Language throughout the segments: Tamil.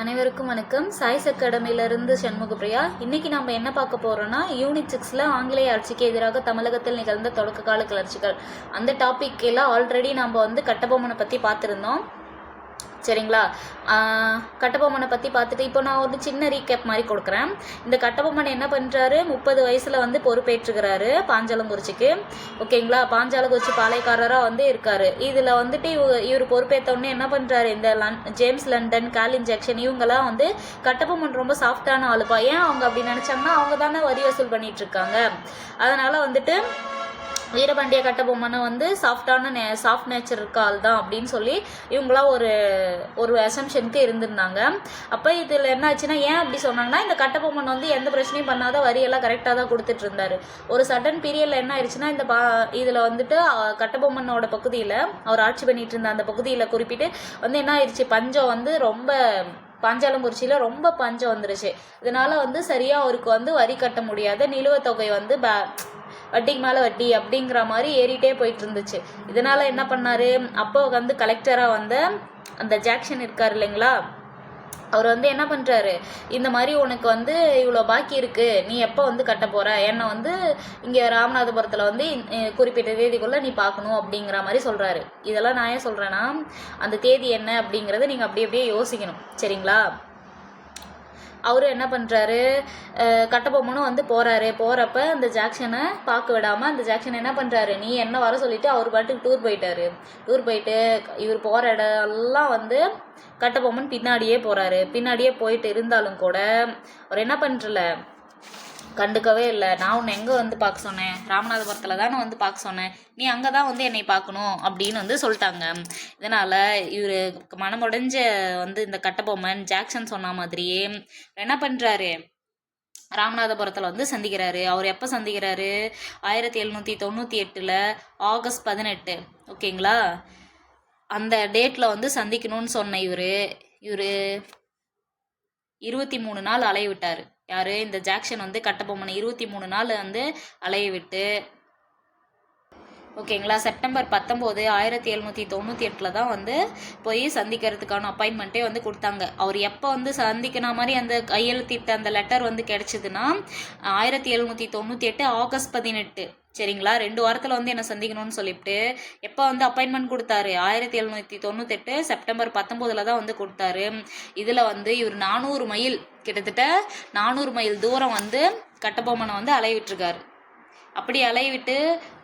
அனைவருக்கும் வணக்கம். சாய்ஸ் அகாடமியிலிருந்து சண்முகப்பிரியா. இன்னைக்கு நம்ம என்ன பார்க்க போறோம்னா, யூனிட் 6ல ஆங்கிலேய ஆட்சிக்கு எதிராக தமிழகத்தில் நிகழ்ந்த தொடக்க கால கிளர்ச்சிகள் அந்த டாபிக் எல்லாம் ஆல்ரெடி நம்ம கட்டபொம்மனை பற்றி பார்த்துருந்தோம். சரிங்களா? கட்டபொம்மனை பற்றி பார்த்துட்டு இப்போ நான் ஒரு சின்ன ரீகேப் மாதிரி கொடுக்குறேன். இந்த கட்டபொம்மன் என்ன பண்ணுறாரு, 30 வயசில் பொறுப்பேற்றுக்கிறாரு பாஞ்சாலங்குறிச்சிக்கு. ஓகேங்களா? பாஞ்சாலங்குறிச்சி பாளையக்காரராக இருக்காரு. இதில் இவர் பொறுப்பேற்றோடனே என்ன பண்ணுறாரு, இந்த ஜேம்ஸ் லண்டன், காலின் ஜாக்சன் இவங்கெல்லாம் கட்டபொம்மன் ரொம்ப சாஃப்டான ஆளுப்பா. ஏன் அவங்க அப்படி நினச்சாங்கன்னா, அவங்க தானே வரி வசூல் பண்ணிட்டு இருக்காங்க. அதனால் வீரபாண்டிய கட்டபொம்மனை சாஃப்ட் நேச்சர் இருக்க ஆள் தான் அப்படின்னு சொல்லி இவங்களாம் ஒரு அசம்ஷனுக்கு இருந்திருந்தாங்க. அப்போ இதில் என்ன ஆச்சுன்னா, ஏன் அப்படி சொன்னாங்கன்னா, இந்த கட்டபொம்மன் எந்த பிரச்சனையும் பண்ணாத வரியெல்லாம் கரெக்டாக தான் கொடுத்துட்டு இருந்தாரு. ஒரு சடன் பீரியடில் என்ன ஆயிடுச்சுன்னா, இதில் கட்டபொம்மனோட பகுதியில் அவர் ஆட்சி பண்ணிட்டு இருந்த அந்த பகுதியில் குறிப்பிட்டு என்ன ஆயிடுச்சு, பஞ்சம் ரொம்ப பாஞ்சாலங்குறிச்சியில் ரொம்ப பஞ்சம் வந்துருச்சு. இதனால சரியாக அவருக்கு வரி கட்ட முடியாத நிலுவைத் தொகை வட்டிக்கு மேலே வட்டி அப்படிங்கிற மாதிரி ஏறிட்டே போயிட்டு இருந்துச்சு. இதனால என்ன பண்ணாரு, அப்போ கலெக்டராக அந்த ஜாக்சன் இருக்கார் இல்லைங்களா, அவர் என்ன பண்ணுறாரு, இந்த மாதிரி உனக்கு இவ்வளோ பாக்கி இருக்குது, நீ எப்போ கட்ட போகிற, என்னை இங்கே ராமநாதபுரத்தில் குறிப்பிட்ட தேதிக்குள்ளே நீ பார்க்கணும் அப்படிங்கிற மாதிரி சொல்கிறாரு. இதெல்லாம் நான் ஏன் சொல்கிறேன்னா, அந்த தேதி என்ன அப்படிங்கிறத நீங்கள் அப்படியே யோசிக்கணும். சரிங்களா? அவரும் என்ன பண்ணுறாரு, கட்டபொம்மனும் போகிறப்ப அந்த ஜாக்சனை பார்க்க விடாமல் அந்த ஜாக்சன் என்ன பண்ணுறாரு, நீ என்ன வர சொல்லிவிட்டு அவர் பாட்டுக்கு டூர் போயிட்டு இவர் போகிற இடம்லாம் கட்டபொம்மன் பின்னாடியே போகிறாரு. பின்னாடியே போயிட்டு இருந்தாலும் கூட அவர் என்ன பண்ணுறல, கண்டுக்கவே இல்லை. நான் உன்னை எங்கே பார்க்க சொன்னேன், ராமநாதபுரத்தில் தானே பார்க்க சொன்னேன், நீ அங்கே தான் என்னை பார்க்கணும் அப்படின்னு சொல்லிட்டாங்க. இதனால் இவர் மனமுடைஞ்ச இந்த கட்டபொம்மன் ஜாக்சன் சொன்ன மாதிரியே என்ன பண்ணுறாரு, ராமநாதபுரத்தில் சந்திக்கிறாரு. அவர் எப்போ சந்திக்கிறாரு, 1798 ஆகஸ்ட் 18. ஓகேங்களா? அந்த டேட்டில் சந்திக்கணும்னு சொன்ன இவர் 23 நாள் அலைய விட்டார். யார், இந்த ஜாக்சன் கட்டபொம்மனை 23 நாள் அலைய விட்டு, ஓகேங்களா, செப்டம்பர் 19, 1798 தான் போய் சந்திக்கிறதுக்கான அப்பாயின்மெண்ட்டே கொடுத்தாங்க. அவர் எப்போ சந்திக்கிற மாதிரி அந்த கையெழுத்திட்ட அந்த லெட்டர் கிடைச்சதுன்னா 1798 ஆகஸ்ட் 18. சரிங்களா? 2 வாரத்தில் என்ன சந்திக்கணும்னு சொல்லிவிட்டு எப்போ அப்பாயின்மெண்ட் கொடுத்தாரு, 1798 செப்டம்பர் 19 தான் கொடுத்தாரு. இதில் இவர் 400 மைல், கிட்டத்தட்ட 400 மைல் தூரம் கட்டபொம்மனை அலைய விட்டுருக்காரு. அப்படி அலைய விட்டு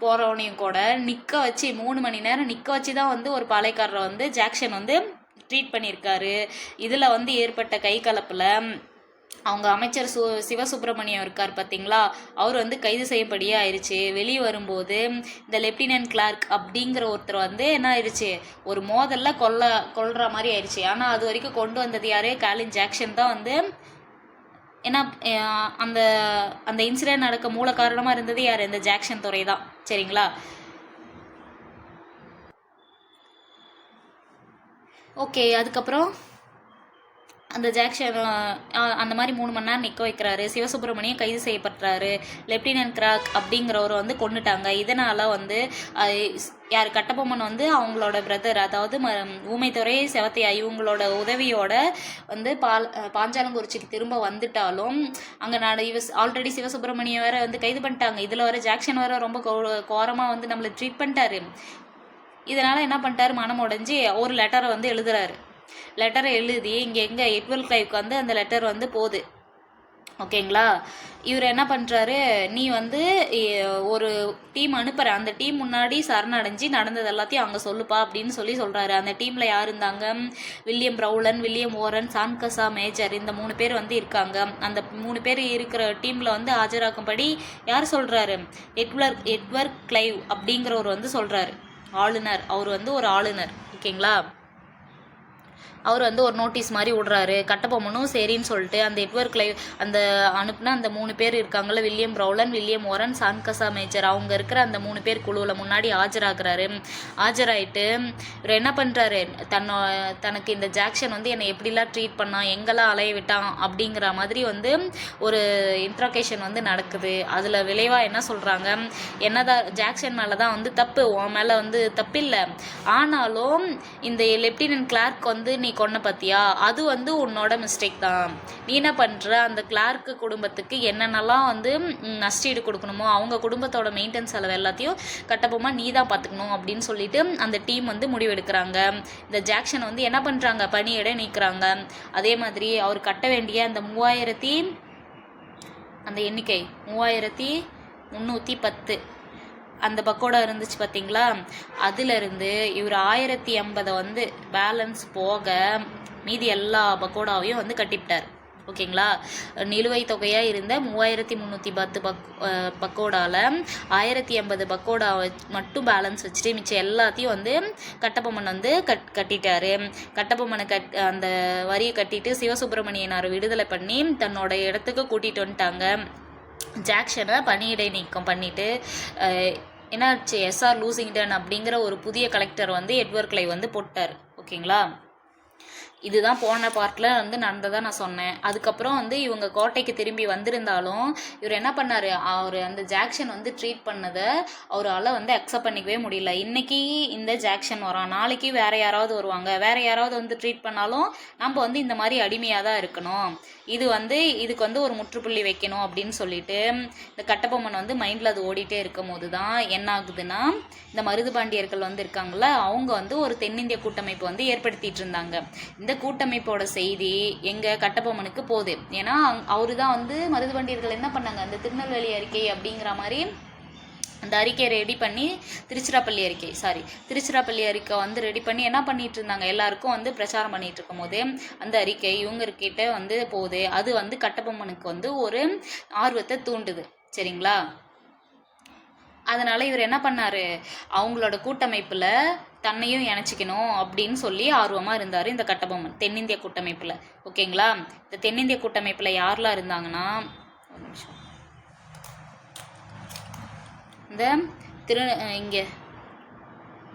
போகிறவனையும் கூட நிற்க வச்சு 3 மணி நேரம் நிற்க வச்சு தான் ஒரு பாளையக்காரரை ஜாக்சன் ட்ரீட் பண்ணியிருக்காரு. இதில் ஏற்பட்ட கை கலப்பில் அவங்க அமைச்சர் சிவசுப்பிரமணியம் இருக்கார் பார்த்தீங்களா, அவர் கைது செய்யப்படியே ஆயிடுச்சு. வெளியே வரும்போது இந்த லெப்டினன்ட் கிளார்க் அப்படிங்கிற ஒருத்தர் என்ன ஆயிடுச்சு, ஒரு மோதலில் கொல்ற மாதிரி ஆயிடுச்சு. ஆனால் அது வரைக்கும் கொண்டு வந்தது யாரே, காலின் ஜாக்சன் தான் ஏன்னா அந்த இன்சிடென்ட் நடக்க மூல காரணமாக இருந்தது யார், இந்த ஜாக்சன் துறை தான். சரிங்களா? ஓகே, அதுக்கப்புறம் அந்த ஜாக்சன் அந்த மாதிரி 3 மணி நேரம் நிற்க வைக்கிறாரு. சிவசுப்பிரமணியம் கைது செய்யப்படுறாரு. லெப்டினன்ட் கிராக் அப்படிங்கிறவர் கொண்டுட்டாங்க. இதனால் யார், கட்டபொம்மன் அவங்களோட பிரதர், அதாவது ஊமைத்துறை செவத்தையா இவங்களோட உதவியோட பாஞ்சாலங்குறிச்சிக்கு திரும்ப வந்துட்டாலும் அங்கே ஆல்ரெடி சிவசுப்பிரமணியம் வேற கைது பண்ணிட்டாங்க. இதில் வர ஜாக்சன் வேற ரொம்ப கோரமாக நம்மளை ட்ரீட் பண்ணிட்டாரு. இதனால் என்ன பண்ணிட்டாரு, மனம் உடைஞ்சி ஒரு லெட்டரை எழுதுறாரு. லெட்டரை எழுதி இங்கே எட்வர்ட் கிளைவ்க்கு அந்த லெட்டர் போகுது. ஓகேங்களா? இவர் என்ன பண்ணுறாரு, நீ ஒரு டீம் அனுப்புகிற, அந்த டீம் முன்னாடி சரணடைஞ்சு நடந்தது எல்லாத்தையும் அங்கே சொல்லுப்பா அப்படின்னு சொல்கிறாரு. அந்த டீமில் யார் இருந்தாங்க, வில்லியம் ப்ரவுலன், வில்லியம் ஓரன், சான்கசா மேஜர், இந்த 3 பேர் இருக்காங்க. அந்த 3 பேர் இருக்கிற டீமில் ஆஜராக்கும்படி யார் சொல்கிறாரு, எட்வர்ட் கிளைவ் அப்படிங்கிறவர் சொல்கிறாரு. ஆளுநர், அவர் ஒரு ஆளுநர். ஓகேங்களா? அவர் ஒரு நோட்டீஸ் மாதிரி விடுறாரு. கட்டபொம்மனும் சரின்னு சொல்லிட்டு அந்த எட்வர்ட் கிளைவ் அனுப்புனா அந்த 3 பேர் இருக்காங்கல்ல, வில்லியம் ப்ரவுலன், வில்லியம் ஓரன், சான்கசா மேஜர், அவங்க இருக்கிற அந்த 3 பேர் குழுவில் முன்னாடி ஆஜராகிறாரு. ஆஜராயிட்டு இவர் என்ன பண்ணுறாரு, தனக்கு இந்த ஜாக்சன் என்னை எப்படிலாம் ட்ரீட் பண்ணான், எங்கெல்லாம் அலைய விட்டான் அப்படிங்கிற மாதிரி ஒரு இன்ட்ராகேஷன் நடக்குது. அதில் விளைவாக என்ன சொல்கிறாங்க, என்னதான் ஜாக்சன் மேலே தான் தப்பு, உன் மேலே தப்பில்லை, ஆனாலும் இந்த லெப்டினன்ட் கிளார்க் நீ நீ கொன்ன பார்த்தியா, அது வந்து உன்னோட மிஸ்டேக் தான். நீ என்ன பண்ணுற, அந்த கிளார்க்கு குடும்பத்துக்கு என்னென்னலாம் வந்து நஷ்டீடு கொடுக்கணுமோ அவங்க குடும்பத்தோட மெயின்டெனன்ஸ் செலவு எல்லாத்தையும் கட்டபொம்மன் நீ தான் பார்த்துக்கணும் அப்படின்னு சொல்லிட்டு அந்த டீம் வந்து முடிவெடுக்கிறாங்க. இந்த ஜாக்சன் வந்து என்ன பண்ணுறாங்க, பணியிட நீக்கிறாங்க. அதே மாதிரி அவர் கட்ட வேண்டிய அந்த 3000 அந்த எண்ணிக்கை 3310 அந்த பக்கோடா இருந்துச்சு பார்த்தீங்களா, அதிலிருந்து இவர் 1080 வந்து பேலன்ஸ் போக மீதி எல்லா பக்கோடாவையும் வந்து கட்டிவிட்டார். ஓகேங்களா. நிலுவைத் தொகையாக இருந்த 3310 பக்கோடாவில் 1080 பக்கோடா மட்டும் பேலன்ஸ் வச்சுட்டு மிச்சம் எல்லாத்தையும் வந்து கட்டபொம்மன் வந்து கட்டிட்டாரு. கட்டபொம்மனை அந்த வரியை கட்டிட்டு சிவசுப்பிரமணியனார் விடுதலை பண்ணி தன்னோட இடத்துக்கு கூட்டிகிட்டு வந்துட்டாங்க. ஜாக்சனை பணியிடை நீக்கம் பண்ணிவிட்டு என்னாச்சு, எஸ்ஆர் லூசிங்டன் அப்படிங்கிற ஒரு புதிய கலெக்டர் வந்து எட்வர்ட் கிளைவ் வந்து போட்டார். ஓகேங்களா. இதுதான் போன பார்ட்டில் வந்து நடந்ததாக நான் சொன்னேன். அதுக்கப்புறம் வந்து இவங்க கோட்டைக்கு திரும்பி வந்திருந்தாலும் இவர் என்ன பண்ணார், அவர் அந்த ஜாக்சன் வந்து ட்ரீட் பண்ணதை அவரால் வந்து அக்செப்ட் பண்ணிக்கவே முடியல. இன்றைக்கி இந்த ஜாக்சன் வரான், நாளைக்கு வேறு யாராவது வருவாங்க, வேறு யாராவது வந்து ட்ரீட் பண்ணாலும் நம்ம வந்து இந்த மாதிரி அடிமையாக தான் இருக்கணும், இதுக்கு வந்து ஒரு முற்றுப்புள்ளி வைக்கணும் அப்படின்னு சொல்லிட்டு இந்த கட்டபொம்மன் வந்து மைண்டில் அது ஓடிட்டே இருக்கும் போது தான் என்ன ஆகுதுன்னா, இந்த மருதுபாண்டியர்கள் வந்து இருக்காங்கள, அவங்க வந்து ஒரு தென்னிந்திய கூட்டமைப்பு வந்து ஏற்படுத்திட்டு இருந்தாங்க. இந்த கூட்டமைப்போட செய்தி எங்கள் கட்டபொம்மனுக்கு போகுது. ஏன்னா அவரு தான் வந்து மருதுபாண்டியர்கள் என்ன பண்ணாங்க, அந்த திருநெல்வேலி அறிக்கை அப்படிங்கிற மாதிரி அந்த அறிக்கையை ரெடி பண்ணி திருச்சிராப்பள்ளி அறிக்கை வந்து ரெடி பண்ணி என்ன பண்ணிட்டு இருந்தாங்க, எல்லாருக்கும் வந்து பிரச்சாரம் பண்ணிட்டு இருக்கும் போது அந்த அறிக்கை இவங்கக்கிட்ட வந்து போகுது. அது வந்து கட்டபொம்மனுக்கு வந்து ஒரு ஆர்வத்தை தூண்டுது. சரிங்களா. அதனால் இவர் என்ன பண்ணார், அவங்களோட கூட்டமைப்பில் தன்னையும் இணைச்சிக்கணும் அப்படின்னு சொல்லி ஆர்வமாக இருந்தார் இந்த கட்டபொம்மன் தென்னிந்திய கூட்டமைப்பில். ஓகேங்களா. இந்த தென்னிந்திய கூட்டமைப்பில் யாரெலாம் இருந்தாங்கன்னா, ஒரு நிமிஷம், இந்த இங்கே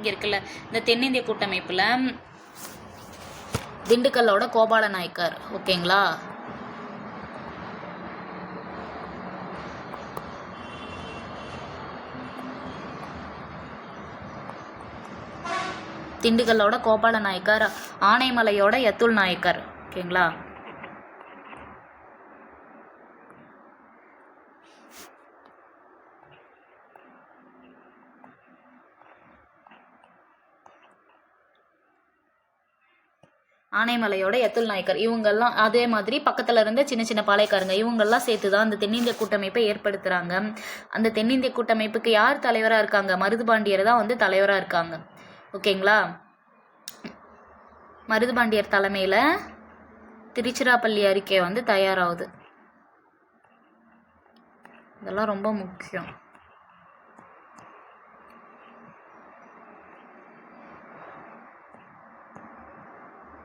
இருக்குல்ல, இந்த தென்னிந்திய கூட்டமைப்பில் திண்டுக்கல்லோட கோபால நாயக்கர். ஓகேங்களா. திண்டுக்கல்லோட கோபால நாயக்கர், ஆனைமலையோட யத்துல் நாயக்கர். ஓகேங்களா. ஆனைமலையோட யத்துல் நாயக்கர் இவங்கெல்லாம் அதே மாதிரி பக்கத்தில் இருந்த சின்ன சின்ன பாளையக்காரங்க இவங்கெல்லாம் சேர்த்து தான் அந்த தென்னிந்திய கூட்டமைப்பை ஏற்படுத்துகிறாங்க. அந்த தென்னிந்திய கூட்டமைப்புக்கு யார் தலைவராக இருக்காங்க, மருதுபாண்டியர் தான் வந்து தலைவராக இருக்காங்க. ஓகேங்களா. மருதுபாண்டியர் தலைமையில் திருச்சிராப்பள்ளி அறிக்கை வந்து தயாராகுது. இதெல்லாம் ரொம்ப முக்கியம்.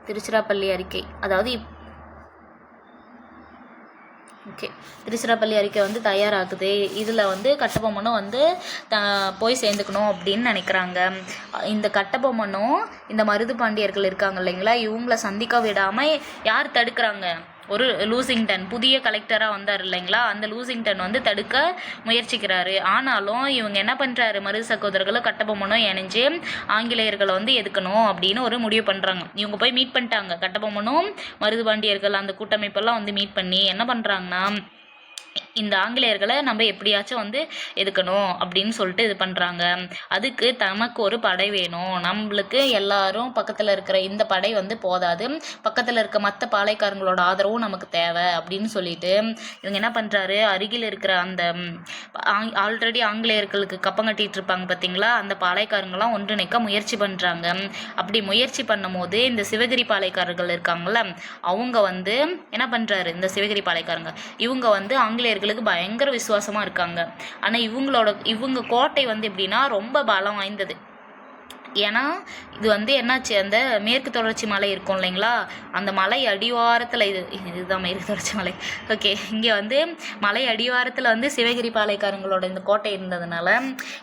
திருச்சிராப்பள்ளி அறிக்கை, அதாவது திருச்சிராப்பள்ளி அறிக்கை வந்து தயாராகுது. இதில் வந்து கட்டபொம்மனும் வந்து போய் சேர்ந்துக்கணும் அப்படின்னு நினைக்கிறாங்க. இந்த கட்டபொம்மனும் இந்த மருதுபாண்டியர்கள் இருக்காங்க இல்லைங்களா, இவங்கள சந்திக்க விடாமல் யார் தடுக்கிறாங்க, ஒரு லூசிங்டன் புதிய கலெக்டராக வந்தார் இல்லைங்களா, அந்த லூசிங்டன் வந்து தடுக்க முயற்சிக்கிறாரு. ஆனாலும் இவங்க என்ன பண்ணுறாரு, மருது சகோதரர்களும் கட்டபொம்மனும் இணைஞ்சு ஆங்கிலேயர்களை வந்து எதுக்கணும் அப்படின்னு ஒரு முடிவு பண்ணுறாங்க. இவங்க போய் மீட் பண்ணிட்டாங்க, கட்டபொம்மனும் மருதுபாண்டியர்கள் அந்த கூட்டமைப்பெல்லாம் வந்து மீட் பண்ணி என்ன பண்ணுறாங்கன்னா, இந்த ஆங்கிலேயர்களை நம்ம எப்படியாச்சும் வந்து எதுக்கணும் அப்படின்னு சொல்லிட்டு இது பண்ணுறாங்க. அதுக்கு தமக்கு ஒரு படை வேணும், நம்மளுக்கு எல்லாரும் பக்கத்தில் இருக்கிற இந்த படை வந்து போதாது, பக்கத்தில் இருக்க மற்ற பாளையக்காரங்களோட ஆதரவும் நமக்கு தேவை அப்படின்னு சொல்லிட்டு இவங்க என்ன பண்ணுறாரு, அருகில் இருக்கிற அந்த ஆல்ரெடி ஆங்கிலேயர்களுக்கு கப்பம் கட்டிகிட்டு இருப்பாங்க பார்த்தீங்களா, அந்த பாளையக்காரங்களாம் ஒன்றிணைக்க முயற்சி பண்ணுறாங்க. அப்படி முயற்சி பண்ணும் போது இந்த சிவகிரி பாளையக்காரர்கள் இருக்காங்கள்ல, அவங்க வந்து என்ன பண்ணுறாரு, இந்த சிவகிரி பாளையக்காரங்க இவங்க வந்து ஆங்கிலேயர்களுக்கு பயங்கர விசுவாசமாக இருக்காங்க. ஆனால் இவங்க கோட்டை வந்து எப்படின்னா ரொம்ப பலம் வாய்ந்தது. ஏன்னா இது வந்து என்னாச்சு, அந்த மேற்கு தொடர்ச்சி மலை இருக்கும் இல்லைங்களா, அந்த மலை அடிவாரத்தில் இதுதான் மேற்கு தொடர்ச்சி மலை. ஓகே, இங்கே வந்து மலை அடிவாரத்தில் வந்து சிவகிரி பாளையக்காரங்களோட இந்த கோட்டை இருந்ததுனால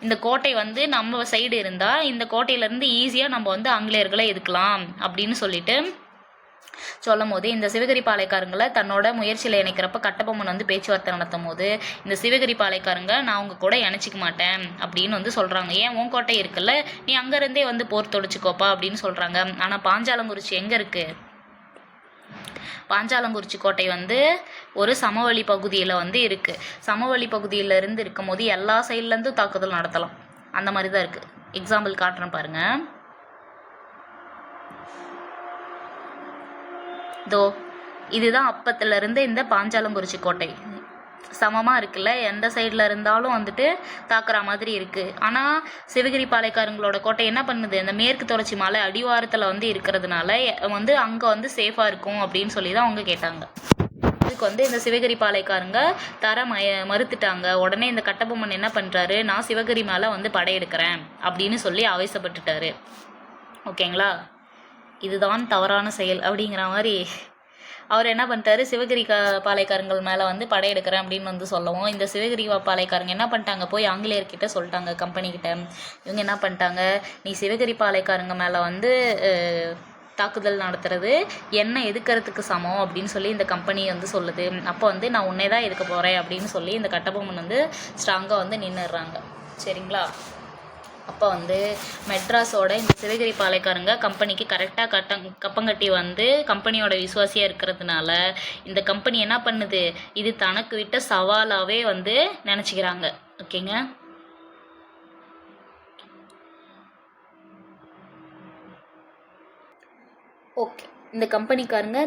இந்த கோட்டை வந்து நம்ம சைடு இருந்தால் இந்த கோட்டையிலேருந்து ஈஸியாக நம்ம வந்து ஆங்கிலேயர்களை எதுக்கலாம் அப்படின்னு சொல்லிட்டு சொல்லும் போது இந்த சிவகிரி பாளையக்காரங்களை தன்னோட முயற்சியில் இணைக்கிறப்ப கட்டபொம்மன் வந்து பேச்சுவார்த்தை நடத்தும் போது இந்த சிவகிரி பாளையக்காரங்க நான் உங்க கூட இணைச்சிக்க மாட்டேன் அப்படின்னு வந்து சொல்கிறாங்க. ஏன் உன் கோட்டை இருக்குல்ல, நீ அங்கேருந்தே வந்து போர் தொலைச்சிக்கோப்பா அப்படின்னு சொல்கிறாங்க. ஆனால் பாஞ்சாலங்குறிச்சி எங்கே இருக்குது? பாஞ்சாலங்குறிச்சி கோட்டை வந்து ஒரு சமவெளி பகுதியில் வந்து இருக்குது. சமவெளி பகுதியில் இருந்து இருக்கும் போது எல்லா சைட்லேருந்தும் தாக்குதல் நடத்தலாம். அந்த மாதிரி தான் இருக்குது. எக்ஸாம்பிள் காட்டுறேன் பாருங்கள். தோ இதுதான் அப்பத்துலேருந்து இந்த பாஞ்சாலங்குறிச்சி கோட்டை சமமாக இருக்குல்ல, எந்த சைடில் இருந்தாலும் வந்துட்டு தாக்குற மாதிரி இருக்குது. ஆனால் சிவகிரி பாளையக்காரங்களோட கோட்டை என்ன பண்ணுது, இந்த மேற்கு தொடர்ச்சி மலை அடிவாரத்தில் வந்து இருக்கிறதுனால வந்து அங்கே வந்து சேஃபாக இருக்கும் அப்படின்னு சொல்லி தான் அவங்க கேட்டாங்க. இதுக்கு வந்து இந்த சிவகிரி பாளையக்காரங்க மறுத்துட்டாங்க. உடனே இந்த கட்டபொம்மன் என்ன பண்ணுறாரு, நான் சிவகிரி மேலே வந்து படையெடுக்கிறேன் அப்படின்னு சொல்லி ஆவேசப்பட்டுட்டாரு. ஓகேங்களா, இதுதான் தவறான செயல் அப்படிங்கிற மாதிரி அவர் என்ன பண்ணிட்டாரு, சிவகிரி பாளையக்காரங்கள் மேலே வந்து படையெடுக்கிறேன் அப்படின்னு வந்து சொல்லவும் இந்த சிவகிரி பாளையக்காரங்க என்ன பண்ணிட்டாங்க, போய் ஆங்கிலேயர்கிட்ட சொல்லிட்டாங்க, கம்பெனிக்கிட்ட. இவங்க என்ன பண்ணிட்டாங்க, நீ சிவகிரி பாளையக்காரங்க மேலே வந்து தாக்குதல் நடத்துறது என்ன எதுக்கிறதுக்கு சமம் அப்படின்னு சொல்லி இந்த கம்பெனி வந்து சொல்லுது. அப்போ வந்து நான் உன்னே தான் எதுக்க போகிறேன் அப்படின்னு சொல்லி இந்த கட்டபொம்மன் வந்து ஸ்ட்ராங்காக வந்து நின்றுடுறாங்க. சரிங்களா, அப்போ வந்து மெட்ராஸோட இந்த சிவகிரி பாளையக்காரங்க கம்பெனிக்கு கரெக்டாக கப்பங்கட்டி வந்து கம்பெனியோட விசுவாசியாக இருக்கிறதுனால இந்த கம்பெனி என்ன பண்ணுது, இது தனக்கு விட்ட சவாலாகவே வந்து நினச்சிக்கிறாங்க. ஓகேங்க, ஓகே. இந்த கம்பெனிக்காரங்க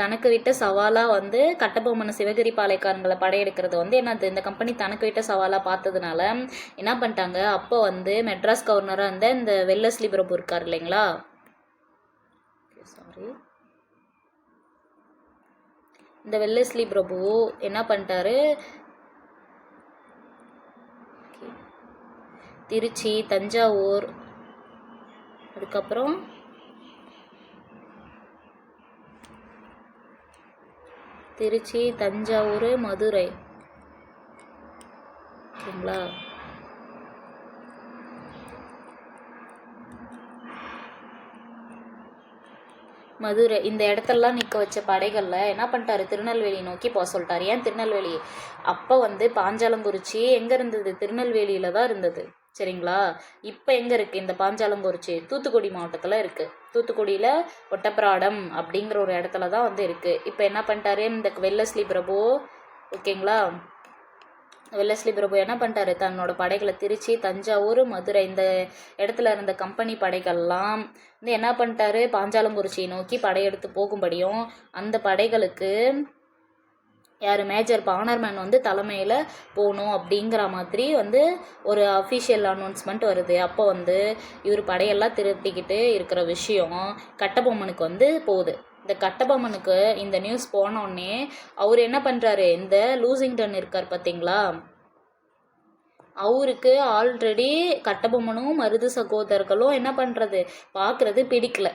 தனக்கு விட்ட சவாலாக வந்து கட்டபொம்மன் சிவகிரி பாளையக்காரங்களை படையெடுக்கிறது வந்து என்னது, இந்த கம்பெனி தனக்கு விட்ட சவாலாக பார்த்ததுனால என்ன பண்ணிட்டாங்க, அப்போ வந்து மெட்ராஸ் கவர்னராக இருந்த இந்த வெல்லஸ்லி பிரபு இருக்கார் இல்லைங்களா, சாரி, இந்த வெல்லஸ்லி பிரபு என்ன பண்ணிட்டாரு, திருச்சி, தஞ்சாவூர், அதுக்கப்புறம் திருச்சி, தஞ்சாவூர், மதுரை. ஓகேங்களா, மதுரை இந்த இடத்தெல்லாம் நிற்க வச்ச படைகளில் என்ன பண்ணிட்டாரு, திருநெல்வேலி நோக்கி போக சொல்லிட்டாரு. ஏன் திருநெல்வேலி, அப்போ வந்து பாஞ்சாலங்குறிச்சி எங்கே இருந்தது, திருநெல்வேலியில் தான் இருந்தது. சரிங்களா, இப்போ எங்கே இருக்குது இந்த பாஞ்சாலங்குறிச்சி, தூத்துக்குடி மாவட்டத்தில் இருக்குது. தூத்துக்குடியில் ஒட்டப்பிராடம் அப்படிங்கிற ஒரு இடத்துல தான் வந்து இருக்குது. இப்போ என்ன பண்ணிட்டாரு இந்த வெல்லஸ்லி பிரபு, ஓகேங்களா, வெல்லஸ்லி பிரபு என்ன பண்ணிட்டாரு, தன்னோட படைகளை திருச்சி, தஞ்சாவூர், மதுரை இந்த இடத்துல இருந்த கம்பெனி படைகள்லாம் வந்து என்ன பண்ணிட்டாரு, பாஞ்சாலங்குறிச்சியை நோக்கி படையெடுத்து போகும்படியும் அந்த படைகளுக்கு யார் மேஜர் பானர்மேன் வந்து தலைமையில் போகணும் அப்படிங்கிற மாதிரி வந்து ஒரு அஃபிஷியல் அனௌன்ஸ்மெண்ட் வருது. அப்போ வந்து இவர் படையெல்லாம் திரட்டிக்கிட்டு இருக்கிற விஷயம் கட்டபொம்மனுக்கு வந்து போகுது. இந்த கட்டபொம்மனுக்கு இந்த நியூஸ் போனோடனே அவர் என்ன பண்ணுறாரு, இந்த லூசிங்டன் இருக்கார் பார்த்தீங்களா, அவருக்கு ஆல்ரெடி கட்டபொம்மனும் மருது சகோதரர்களும் என்ன பண்ணுறது பார்க்குறது பிடிக்கல.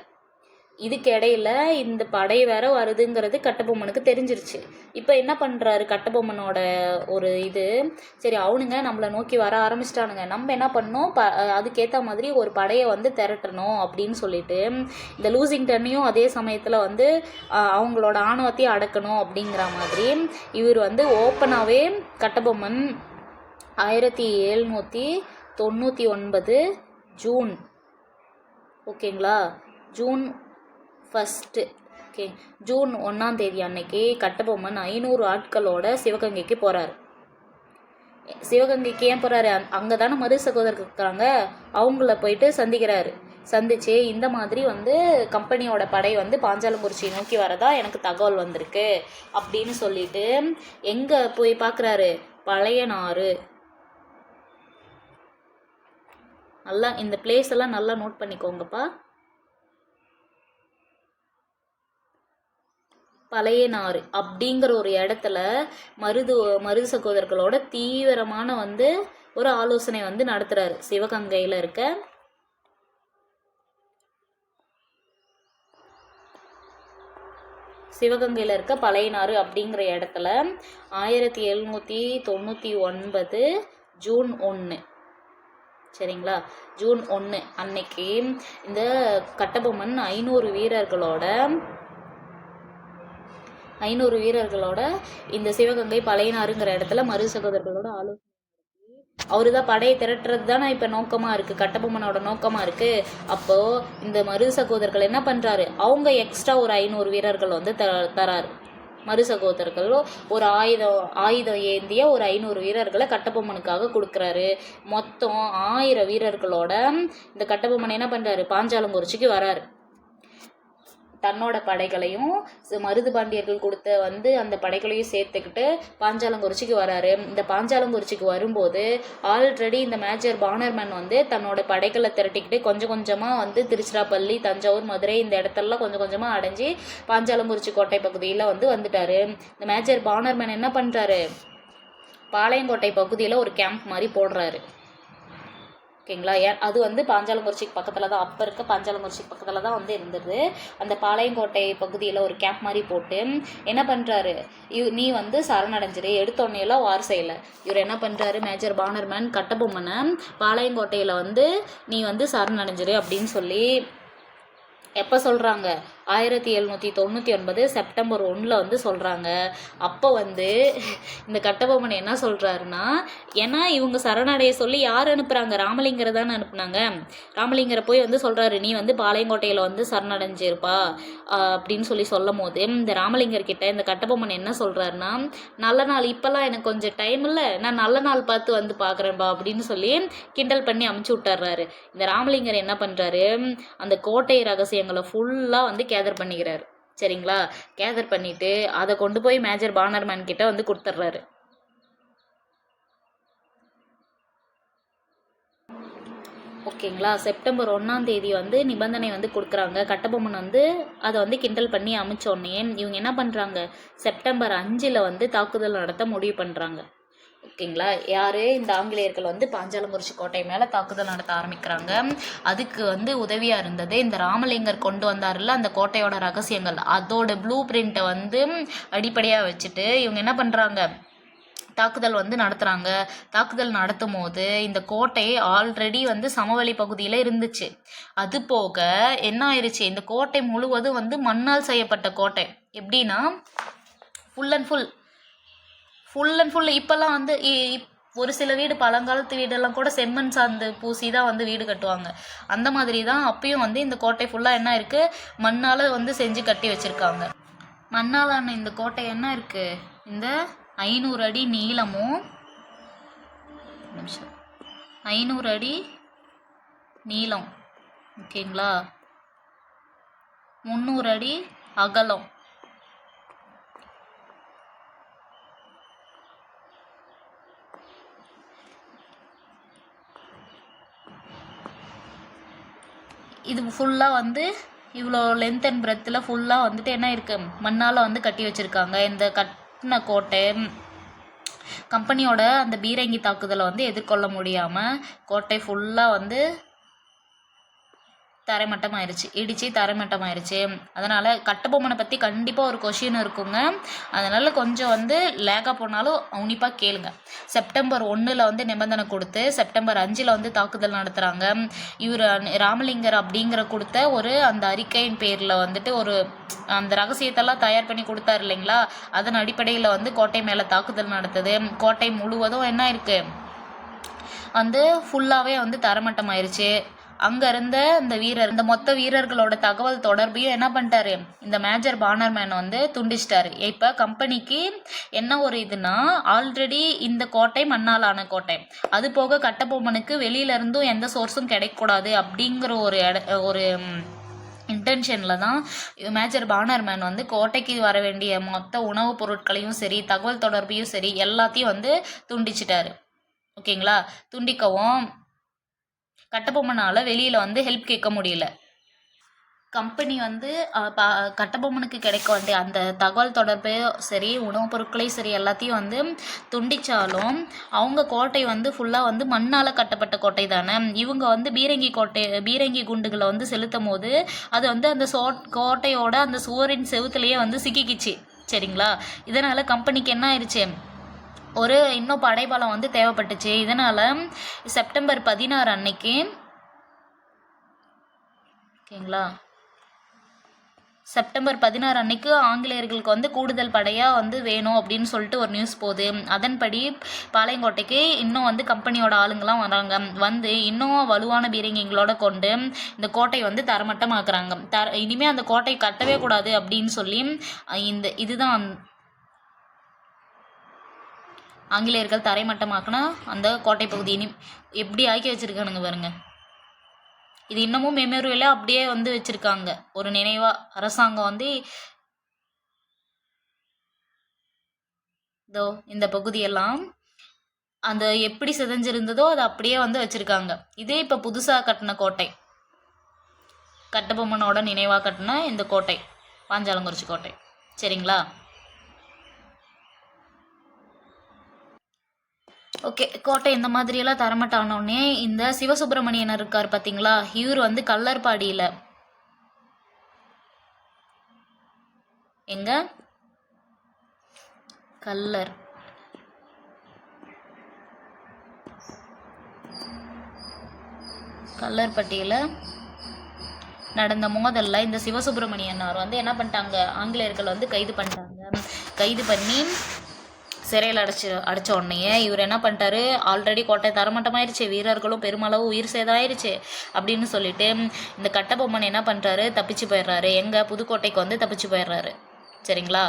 இதுக்கு இடையில இந்த படை வேற வருதுங்கிறது கட்டபொம்மனுக்கு தெரிஞ்சிருச்சு. இப்போ என்ன பண்ணுறாரு கட்டபொம்மனோட ஒரு இது, சரி அவனுங்க நம்மளை நோக்கி வர ஆரம்பிச்சிட்டானுங்க, நம்ம என்ன பண்ணோம் அதுக்கேற்ற மாதிரி ஒரு படையை வந்து திரட்டணும் அப்படின்னு சொல்லிட்டு இந்த லூசிங்டன்னையும் அதே சமயத்தில் வந்து அவங்களோட ஆணவத்தையும் அடக்கணும் அப்படிங்கிற மாதிரி இவர் வந்து ஓப்பனாகவே கட்டபொம்மன் 1799 ஜூன், ஓகேங்களா, ஜூன் 1 ஓகே, ஜூன் 1 அன்னைக்கு கட்டபொம்மன் 500 ஆட்களோட சிவகங்கைக்கு போகிறாரு. சிவகங்கைக்கு ஏன் போகிறாரு, அங்கே தானே மருது சகோதரர்கள் இருக்காங்க, அவங்கள போயிட்டு சந்திக்கிறாரு. சந்திச்சு இந்த மாதிரி வந்து கம்பெனியோட படை வந்து பாஞ்சாலங்குறிச்சியை நோக்கி வரதா எனக்கு தகவல் வந்திருக்கு அப்படின்னு சொல்லிட்டு எங்கே போய் பார்க்குறாரு, பழையனாறு. நல்லா இந்த பிளேஸ் எல்லாம் நல்லா நோட் பண்ணிக்கோங்கப்பா. பழையனாறு அப்படிங்கிற ஒரு இடத்துல மருது சகோதரர்களோட தீவிரமான வந்து ஒரு ஆலோசனை வந்து நடத்துகிறாரு. சிவகங்கையில் இருக்க பழையனாறு அப்படிங்கிற இடத்துல 1799 ஜூன் 1, சரிங்களா, ஜூன் 1 அன்னைக்கு இந்த கட்டபொம்மன் 500 வீரர்களோட 500 வீரர்களோட இந்த சிவகங்கை பழையனாருங்கிற இடத்துல மருது சகோதரர்களோட ஆலோசனை அவரு தான் படையை திரட்டுறது தானே இப்போ நோக்கமாக இருக்குது, கட்டபொம்மனோட நோக்கமாக இருக்குது. அப்போது இந்த மருது சகோதரர்கள் என்ன பண்ணுறாரு, அவங்க எக்ஸ்ட்ரா ஒரு 500 வீரர்கள் வந்து தராரு. மரு சகோதரர்கள் ஒரு ஆயுதம் ஏந்திய ஒரு 500 வீரர்களை கட்டபொம்மனுக்காக கொடுக்குறாரு. மொத்தம் 1000 வீரர்களோட இந்த கட்டபொம்மன் என்ன பண்ணுறாரு, பாஞ்சாலங்குறிச்சிக்கு வராரு. தன்னோட படைகளையும் மருது பாண்டியர்கள் கொடுத்த வந்து அந்த படைகளையும் சேர்த்துக்கிட்டு பாஞ்சாலங்குறிச்சிக்கு வராரு. இந்த பாஞ்சாலங்குறிச்சிக்கு வரும்போது ஆல்ரெடி இந்த மேஜர் பானர்மேன் வந்து தன்னோட படைகளை திரட்டிக்கிட்டு கொஞ்சம் கொஞ்சமாக வந்து திருச்சிராப்பள்ளி, தஞ்சாவூர், மதுரை இந்த இடத்தெல்லாம் கொஞ்சம் கொஞ்சமாக அடைஞ்சி பாஞ்சாலங்குறிச்சி கோட்டை பகுதியில் வந்துட்டாரு. இந்த மேஜர் பானர்மேன் என்ன பண்ணுறாரு, பாளையங்கோட்டை பகுதியில் ஒரு கேம்ப் மாதிரி போடுறாரு. ஓகேங்களா. அது வந்து பாஞ்சாலங்குறிச்சிக்கு பக்கத்தில் தான், அப்போ இருக்க பாஞ்சாலங்குறிச்சிக்கு பக்கத்தில் தான் வந்து இருந்தது. அந்த பாளையங்கோட்டை பகுதியில் ஒரு கேம்ப் மாதிரி போட்டு என்ன பண்ணுறாரு, நீ வந்து சரணடைஞ்சிரு, எடுத்தோடனேலாம் வார் செய்யலை. இவர் என்ன பண்ணுறாரு, மேஜர் பானர்மேன் கட்டபொம்மனை பாளையங்கோட்டையில் வந்து நீ வந்து சரணடைஞ்சிரு அப்படின்னு சொல்லி எப்போ சொல்கிறாங்க, 1799 செப்டம்பர் 1 வந்து சொல்கிறாங்க. அப்போ வந்து இந்த கட்டபொம்மன் என்ன சொல்கிறாருன்னா, ஏன்னா இவங்க சரணடைய சொல்லி யார் அனுப்புகிறாங்க, ராமலிங்கரை தானே அனுப்புனாங்க. ராமலிங்கரை போய் வந்து சொல்கிறாரு, நீ வந்து பாளையங்கோட்டையில் வந்து சரணடைஞ்சிருப்பா அப்படின்னு சொல்லி சொல்லும் போது இந்த ராமலிங்கர்கிட்ட இந்த கட்டபொம்மன் என்ன சொல்கிறாருன்னா, நல்ல நாள் இப்போல்லாம் எனக்கு கொஞ்சம் டைம் இல்லை, நான் நல்ல நாள் பார்த்து வந்து பார்க்குறேன்பா அப்படின்னு சொல்லி கிண்டல் பண்ணி அமுச்சு விட்டுறாரு. இந்த ராமலிங்கர் என்ன பண்ணுறாரு, அந்த கோட்டை ரகசியங்களை ஃபுல்லாக வந்து கேதர் பண்ணிக்கிறாரு. சரிங்களா. கேதர் பண்ணிட்டு அதை கொண்டு போய் மேஜர் பானர்மேன் கிட்ட வந்து கொடுத்துட்றாரு. ஓகேங்களா. செப்டம்பர் 1 வந்து நிபந்தனை வந்து கொடுக்குறாங்க. கட்டபொம்மன் வந்து அதை வந்து கிண்டல் பண்ணி அமைச்சோடனே இவங்க என்ன பண்ணுறாங்க, செப்டம்பர் 5 வந்து தாக்குதல் நடத்த முடிவு பண்ணுறாங்க. ஓகேங்களா. யார், இந்த ஆங்கிலேயர்கள் வந்து பாஞ்சாலங்குறிச்சி கோட்டை மேலே தாக்குதல் நடத்த ஆரம்பிக்கிறாங்க. அதுக்கு வந்து உதவியாக இருந்தது இந்த ராமலிங்கர் கொண்டு வந்தார்ல அந்த கோட்டையோட ரகசியங்கள், அதோட ப்ளூ பிரிண்ட்டை வந்து அடிப்படையாக வச்சுட்டு இவங்க என்ன பண்ணுறாங்க, தாக்குதல் வந்து நடத்துகிறாங்க. தாக்குதல் நடத்தும் போது இந்த கோட்டை ஆல்ரெடி வந்து சமவெளி பகுதியில் இருந்துச்சு. அது போக என்ன ஆயிடுச்சு, இந்த கோட்டை முழுவதும் வந்து மண்ணால் செய்யப்பட்ட கோட்டை. எப்படின்னா ஃபுல் அண்ட் ஃபுல் இப்போல்லாம் வந்து ஒரு சில வீடு, பழங்காலத்து வீடெல்லாம் கூட செம்மண் சார்ந்து பூசி தான் வந்து வீடு கட்டுவாங்க. அந்த மாதிரி தான் அப்பயும் வந்து இந்த கோட்டை ஃபுல்லாக என்ன இருக்குது, மண்ணால் வந்து செஞ்சு கட்டி வச்சுருக்காங்க. மண்ணாலான இந்த கோட்டை என்ன இருக்குது, இந்த 500 அடி நீளமும் 500 அடி நீளம், ஓகேங்களா, 300 அடி அகலம், இது ஃபுல்லாக வந்து இவ்வளோ லென்த் அண்ட் பிரெத்தில் ஃபுல்லாக வந்துட்டு என்ன இருக்குது, மண்ணால் வந்து கட்டி வச்சுருக்காங்க. இந்த கட்டின கோட்டை கம்பெனியோட அந்த பீரங்கி தாக்குதலை வந்து எதிர்கொள்ள முடியாமல் கோட்டை ஃபுல்லாக வந்து தரைமட்டமாயிருச்சு, இடித்து தரைமட்டமாயிருச்சு. அதனால் கட்டபொம்மனை பற்றி கண்டிப்பாக ஒரு கொஷின் இருக்குங்க. அதனால் கொஞ்சம் வந்து லேக்காக போனாலும் உன்னிப்பாக கேளுங்க. செப்டம்பர் 1 வந்து நிபந்தனை கொடுத்து செப்டம்பர் 5 வந்து தாக்குதல் நடத்துகிறாங்க. இவர் ராமலிங்கர் அப்படிங்கிற கொடுத்த ஒரு அந்த அறிக்கையின் பேரில் வந்துட்டு ஒரு அந்த ரகசியத்தெல்லாம் தயார் பண்ணி கொடுத்தாரு இல்லைங்களா, அதன் அடிப்படையில் வந்து கோட்டை மேலே தாக்குதல் நடத்துது. கோட்டை முழுவதும் என்ன இருக்குது வந்து ஃபுல்லாகவே வந்து தரைமட்டமாயிருச்சு. அங்கே இருந்த இந்த மொத்த வீரர்களோட தகவல் தொடர்பையும் என்ன பண்ணிட்டாரு, இந்த மேஜர் பானர்மேன் வந்து துண்டிச்சிட்டாரு. இப்போ கம்பெனிக்கு என்ன ஒரு இதுனா, ஆல்ரெடி இந்த கோட்டை மண்ணாலான கோட்டை, அது போக கட்டபொம்மனுக்கு வெளியிலேருந்தும் எந்த சோர்ஸும் கிடைக்கக்கூடாது அப்படிங்கிற ஒரு இன்டென்ஷனில் தான் மேஜர் பானர்மேன் வந்து கோட்டைக்கு வர வேண்டிய மொத்த உணவுப் பொருட்களையும் சரி, தகவல் தொடர்பையும் சரி, எல்லாத்தையும் வந்து துண்டிச்சிட்டாரு. ஓகேங்களா. துண்டிக்கவும் கட்டபொம்மனால் வெளியில் வந்து ஹெல்ப் கேட்க முடியல. கம்பெனி வந்து கட்டபொம்மனுக்கு கிடைக்க வேண்டிய அந்த தகவல் தொடர்பையும் சரி, உணவுப் பொருட்களையும் சரி எல்லாத்தையும் வந்து துண்டிச்சாலும் அவங்க கோட்டை வந்து ஃபுல்லாக வந்து மண்ணால் கட்டப்பட்ட கோட்டை தானே. இவங்க வந்து பீரங்கி குண்டுகளை வந்து செலுத்தும் போது அது வந்து அந்த கோட்டையோட அந்த சுவரின் செவுத்துலேயே வந்து சிக்கிக்கிச்சு. சரிங்களா. இதனால் கம்பெனிக்கு என்ன ஆயிடுச்சு, இன்னும் படைபலம் வந்து தேவைப்பட்டுச்சு. இதனால் செப்டம்பர் 16 அன்னைக்கு, ஓகேங்களா, செப்டம்பர் 16 அன்னைக்கு ஆங்கிலேயர்களுக்கு வந்து கூடுதல் படையாக வந்து வேணும் அப்படின்னு சொல்லிட்டு ஒரு நியூஸ் போகுது. அதன்படி பாளையங்கோட்டைக்கு இன்னும் வந்து கம்பெனியோட ஆளுங்கெல்லாம் வராங்க. வந்து இன்னும் வலுவான பீரங்கிங்களோட கொண்டு இந்த கோட்டை வந்து தரமட்டமாக்குறாங்க. இனிமேல் அந்த கோட்டை கட்டவே கூடாது அப்படின்னு சொல்லி இதுதான் ஆங்கிலேயர்கள் தரைமட்டமாக்குனா அந்த கோட்டை பகுதி எப்படி ஆக்கி வச்சுருக்கானுங்க பாருங்க. இது இன்னமும் மெமோரியலாக அப்படியே வந்து வச்சுருக்காங்க ஒரு நினைவாக. அரசாங்கம் வந்து இதோ இந்த பகுதியெல்லாம் அந்த எப்படி சிதைஞ்சிருந்ததோ அதை அப்படியே வந்து வச்சுருக்காங்க. இதே இப்போ புதுசாக கட்டின கோட்டை, கட்டபொம்மனோட நினைவாக கட்டின இந்த கோட்டை பாஞ்சாலங்குறிச்சி கோட்டை. சரிங்களா? ஓகே, கோட்டை இந்த மாதிரியெல்லாம் தரமட்டானோடனே இந்த சிவசுப்பிரமணியன் இருக்கார் பார்த்தீங்களா, இவர் வந்து கல்லர்பாடியில் எங்க கல்லர்பட்டியில் நடந்த மோதலில் இந்த சிவசுப்பிரமணியனார் வந்து என்ன பண்ணிட்டாங்க, ஆங்கிலேயர்கள் வந்து கைது பண்ணிட்டாங்க. கைது பண்ணி சிறையில் அடைச்ச உடனேயே இவர் என்ன பண்ணிட்டாரு, ஆல்ரெடி கோட்டை தரமட்டமாயிருச்சு, வீரர்களும் பெருமளவு உயிர் சேதாயிருச்சு அப்படின்னு சொல்லிட்டு இந்த கட்டபொம்மன் என்ன பண்ணுறாரு, தப்பிச்சு போயிடுறாரு. எங்கள் புதுக்கோட்டைக்கு வந்து தப்பிச்சு போயிடுறாரு. சரிங்களா?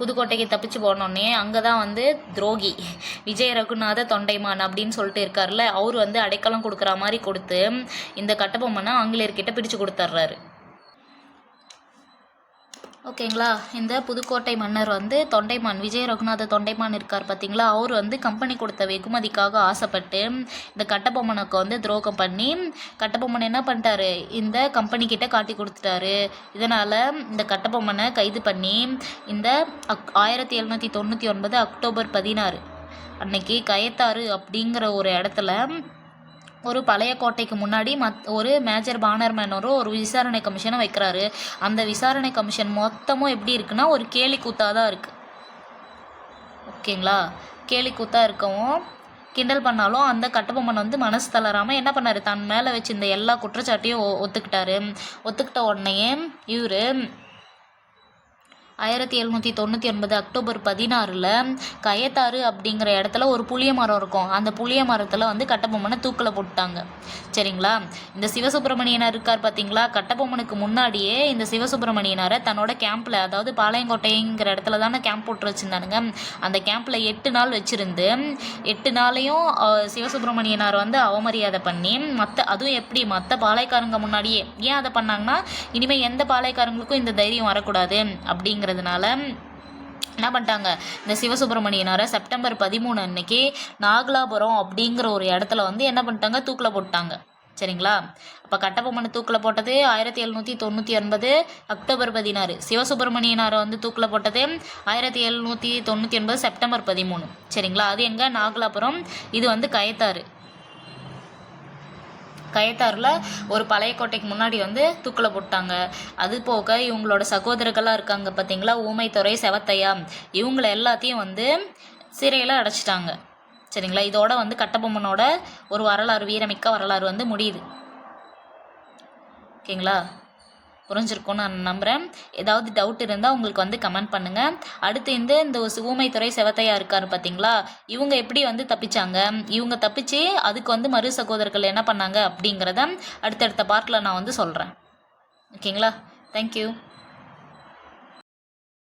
புதுக்கோட்டைக்கு தப்பிச்சு போனோடனே அங்கே தான் வந்து துரோகி விஜய ரகுநாத தொண்டைமான் அப்படின்னு சொல்லிட்டு இருக்கார்ல, அவர் வந்து அடைக்கலம் கொடுக்குற மாதிரி கொடுத்து இந்த கட்டபொம்மனை ஆங்கிலேயர்கிட்ட பிடிச்சு கொடுத்துட்றாரு. ஓகேங்களா? இந்த புதுக்கோட்டை மன்னர் வந்து தொண்டைமான், விஜய ரகுநாத தொண்டைமான் இருக்கார் பார்த்தீங்களா, அவர் வந்து கம்பெனி கொடுத்த வெகுமதிக்காக ஆசைப்பட்டு இந்த கட்டபொம்மனுக்கு வந்து துரோகம் பண்ணி கட்டபொம்மன் என்ன பண்ணிட்டாரு, இந்த கம்பெனிக்கிட்ட காட்டி கொடுத்துட்டாரு. இதனால் இந்த கட்டபொம்மனை கைது பண்ணி இந்த 1799 அக்டோபர் 16 அன்னைக்கு கயத்தாறு அப்படிங்கிற ஒரு இடத்துல ஒரு பழைய கோட்டைக்கு முன்னாடி ஒரு மேஜர் பானர்மேனோரும் ஒரு விசாரணை கமிஷனை வைக்கிறாரு. அந்த விசாரணை கமிஷன் மொத்தமும் எப்படி இருக்குன்னா ஒரு கேலி கூத்தாக தான் இருக்குது. ஓகேங்களா? கேலி கூத்தாக இருக்கவும் கிண்டல் பண்ணாலும் அந்த கட்டபொம்மன் வந்து மனசு தளராமல் என்ன பண்ணார், தன் மேலே வச்சு இந்த எல்லா குற்றச்சாட்டையும் ஒத்துக்கிட்டாரு. ஒத்துக்கிட்ட உடனேயே இவர் 1799 அக்டோபர் 16 கயத்தாறு அப்படிங்கிற இடத்துல ஒரு புளிய மரம் இருக்கும். அந்த புளிய மரத்தில் வந்து கட்டபொம்மனை தூக்கில் போட்டாங்க. சரிங்களா? இந்த சிவசுப்பிரமணியனார் இருக்கார் பார்த்தீங்களா, கட்டபொம்மனுக்கு முன்னாடியே இந்த சிவசுப்பிரமணியனாரை தன்னோட கேம்பில், அதாவது பாளையங்கோட்டைங்கிற இடத்துல தானே கேம்ப் போட்டு வச்சுருந்தானுங்க. அந்த கேம்பில் 8 நாள் வச்சுருந்து 8 நாளையும் சிவசுப்பிரமணியனார் வந்து அவமரியாதை பண்ணி அதுவும் எப்படி மற்ற பாளையக்காரங்க முன்னாடியே. ஏன் அதை பண்ணாங்கன்னா, இனிமேல் எந்த பாளையக்காரங்களுக்கும் இந்த தைரியம் வரக்கூடாது அப்படிங்கிறதுனால என்ன பண்ணிட்டாங்க, இந்த சிவசுப்பிரமணியனாரை செப்டம்பர் 13 அன்னைக்கு நாகலாபுரம் அப்படிங்கிற ஒரு இடத்துல வந்து என்ன பண்ணிட்டாங்க, தூக்கில் போட்டாங்க. சரிங்களா? அப்போ கட்டபொம்மனை தூக்கில் போட்டது 1799 அக்டோபர் 16, சிவசுப்பிரமணியனாரை வந்து தூக்கில் போட்டது 1799 செப்டம்பர் 13. சரிங்களா? அது எங்கே, நாகலாபுரம். இது வந்து கயத்தாறில் ஒரு பழைய கோட்டைக்கு முன்னாடி வந்து தூக்கில் போட்டாங்க. அது போக இவங்களோட சகோதரர்களாக இருக்காங்க பார்த்தீங்களா, ஊமைத்துறை, செவத்தையா, இவங்களை எல்லாத்தையும் வந்து சிறையில் அடைச்சிட்டாங்க. சரிங்களா? இதோட வந்து கட்டபொம்மனோட ஒரு வரலாறு, வீரமிக்க வரலாறு வந்து முடியுது. ஓகேங்களா? புரிஞ்சிருக்கும்னு நான் நம்புகிறேன். ஏதாவது டவுட் இருந்தால் உங்களுக்கு வந்து கமெண்ட் பண்ணுங்கள். அடுத்து இந்த ஊமைத்துறை, செவத்தையா இருக்கார் பார்த்தீங்களா, இவங்க எப்படி வந்து தப்பிச்சாங்க, இவங்க தப்பிச்சு அதுக்கு வந்து மறு சகோதரர்கள் என்ன பண்ணாங்க அப்படிங்கிறத அடுத்தடுத்த பார்ட்டில் நான் வந்து சொல்கிறேன். ஓகேங்களா? தேங்க்யூ.